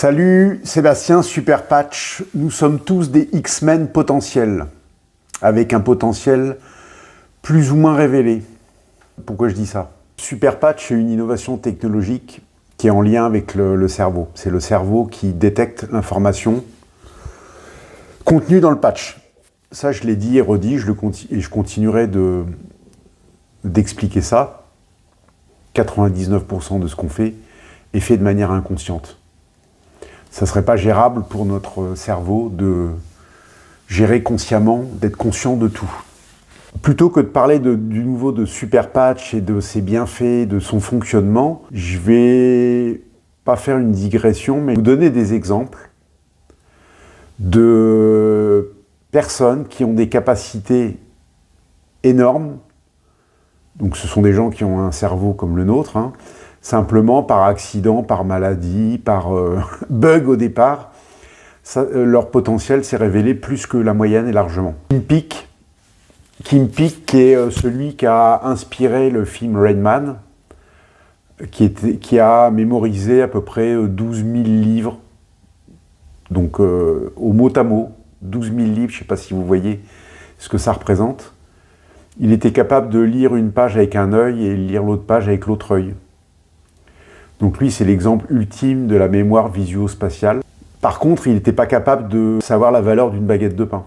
Salut, Sébastien, Super Patch. Nous sommes tous des X-Men potentiels, avec un potentiel plus ou moins révélé. Pourquoi je dis ça? Super Patch est une innovation technologique qui est en lien avec le cerveau. C'est le cerveau qui détecte l'information contenue dans le patch. Ça, je l'ai dit et redit, et je continuerai d'expliquer ça. 99% de ce qu'on fait est fait de manière inconsciente. Ça ne serait pas gérable pour notre cerveau de gérer consciemment, d'être conscient de tout. Plutôt que de parler du nouveau de Super Patch et de ses bienfaits, de son fonctionnement, je vais pas faire une digression, mais vous donner des exemples de personnes qui ont des capacités énormes. Donc ce sont des gens qui ont un cerveau comme le nôtre, simplement par accident, par maladie, par bug au départ, leur potentiel s'est révélé plus que la moyenne et largement. Kim Peek, qui est celui qui a inspiré le film Rain Man, qui a mémorisé à peu près 12 000 livres, donc au mot à mot, 12 000 livres, je ne sais pas si vous voyez ce que ça représente. Il était capable de lire une page avec un œil et lire l'autre page avec l'autre œil. Donc lui, c'est l'exemple ultime de la mémoire visuo-spatiale. Par contre, il n'était pas capable de savoir la valeur d'une baguette de pain,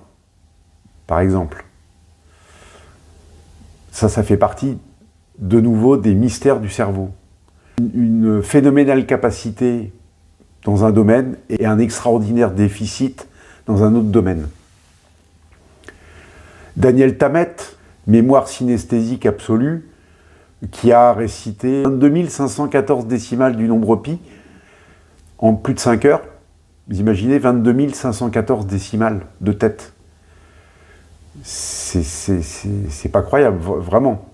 par exemple. Ça fait partie, de nouveau, des mystères du cerveau. Une phénoménale capacité dans un domaine et un extraordinaire déficit dans un autre domaine. Daniel Tammet, mémoire synesthésique absolue, qui a récité 22 514 décimales du nombre pi en plus de 5 heures. Vous imaginez 22 514 décimales de tête. C'est pas croyable, vraiment.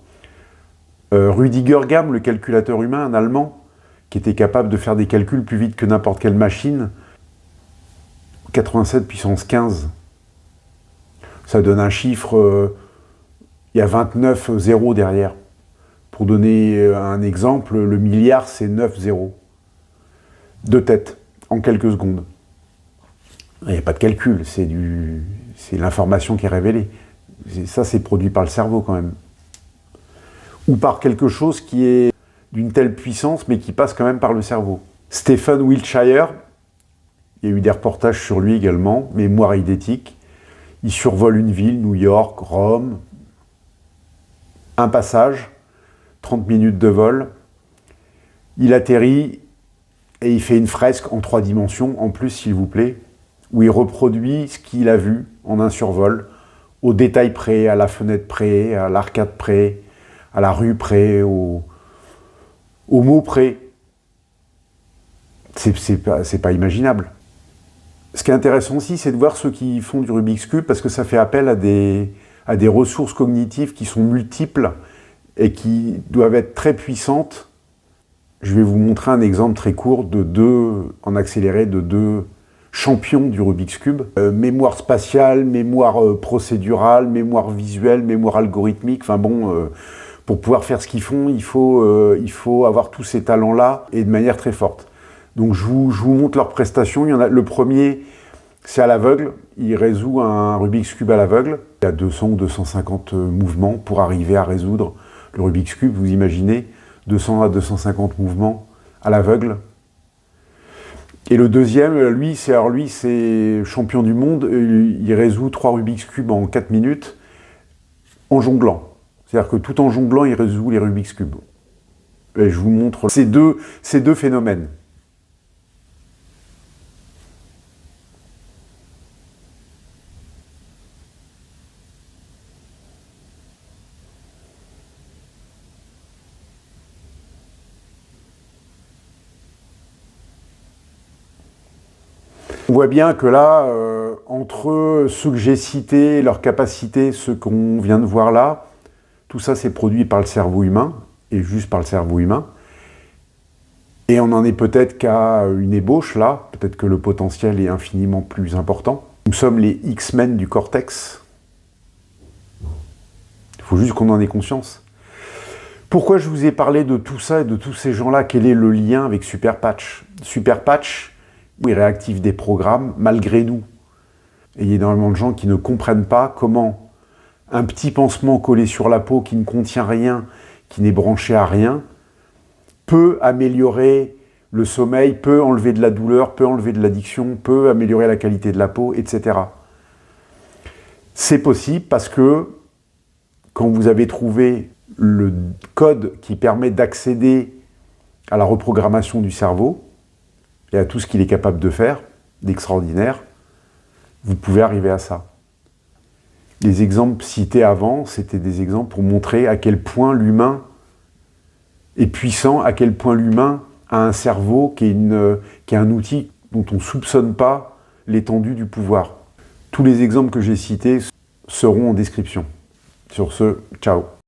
Rüdiger Gamm, le calculateur humain, un Allemand, qui était capable de faire des calculs plus vite que n'importe quelle machine, 87 puissance 15. Ça donne un chiffre, il y a 29 zéros derrière. Pour donner un exemple, le milliard, c'est 9 zéros. De tête, en quelques secondes. Il n'y a pas de calcul, c'est l'information qui est révélée. Ça, c'est produit par le cerveau quand même. Ou par quelque chose qui est d'une telle puissance, mais qui passe quand même par le cerveau. Stephen Wiltshire, il y a eu des reportages sur lui également, mémoire eidétique. Il survole une ville, New York, Rome. Un passage, 30 minutes de vol. Il atterrit et il fait une fresque en 3 dimensions, en plus, s'il vous plaît, où il reproduit ce qu'il a vu en un survol, au détail près, à la fenêtre près, à l'arcade près, à la rue près, au mot près. C'est pas imaginable. Ce qui est intéressant aussi, c'est de voir ceux qui font du Rubik's Cube, parce que ça fait appel à des ressources cognitives qui sont multiples et qui doivent être très puissantes. Je vais vous montrer un exemple très court en accéléré, de deux champions du Rubik's Cube. Mémoire spatiale, mémoire procédurale, mémoire visuelle, mémoire algorithmique. Enfin bon, pour pouvoir faire ce qu'ils font, il faut avoir tous ces talents-là et de manière très forte. Donc je vous montre leurs prestations. Le premier, c'est à l'aveugle. Il résout un Rubik's Cube à l'aveugle. Il y a 200 ou 250 mouvements pour arriver à résoudre le Rubik's Cube. Vous imaginez 200 à 250 mouvements à l'aveugle. Et le deuxième, lui, c'est champion du monde. Il résout 3 Rubik's Cube en 4 minutes en jonglant. C'est-à-dire que tout en jonglant, il résout les Rubik's Cube. Et je vous montre ces deux phénomènes. On voit bien que là, entre ceux que j'ai cités, leurs capacités, ceux qu'on vient de voir là, tout ça c'est produit par le cerveau humain, et juste par le cerveau humain. Et on en est peut-être qu'à une ébauche là, peut-être que le potentiel est infiniment plus important. Nous sommes les X-Men du cortex. Il faut juste qu'on en ait conscience. Pourquoi je vous ai parlé de tout ça et de tous ces gens-là? Quel est le lien avec Super Patch? Super Patch, il réactive des programmes malgré nous. Et il y a énormément de gens qui ne comprennent pas comment un petit pansement collé sur la peau qui ne contient rien, qui n'est branché à rien, peut améliorer le sommeil, peut enlever de la douleur, peut enlever de l'addiction, peut améliorer la qualité de la peau, etc. C'est possible parce que quand vous avez trouvé le code qui permet d'accéder à la reprogrammation du cerveau et à tout ce qu'il est capable de faire, d'extraordinaire, vous pouvez arriver à ça. Les exemples cités avant, c'était des exemples pour montrer à quel point l'humain est puissant, à quel point l'humain a un cerveau qui est un outil dont on ne soupçonne pas l'étendue du pouvoir. Tous les exemples que j'ai cités seront en description. Sur ce, ciao.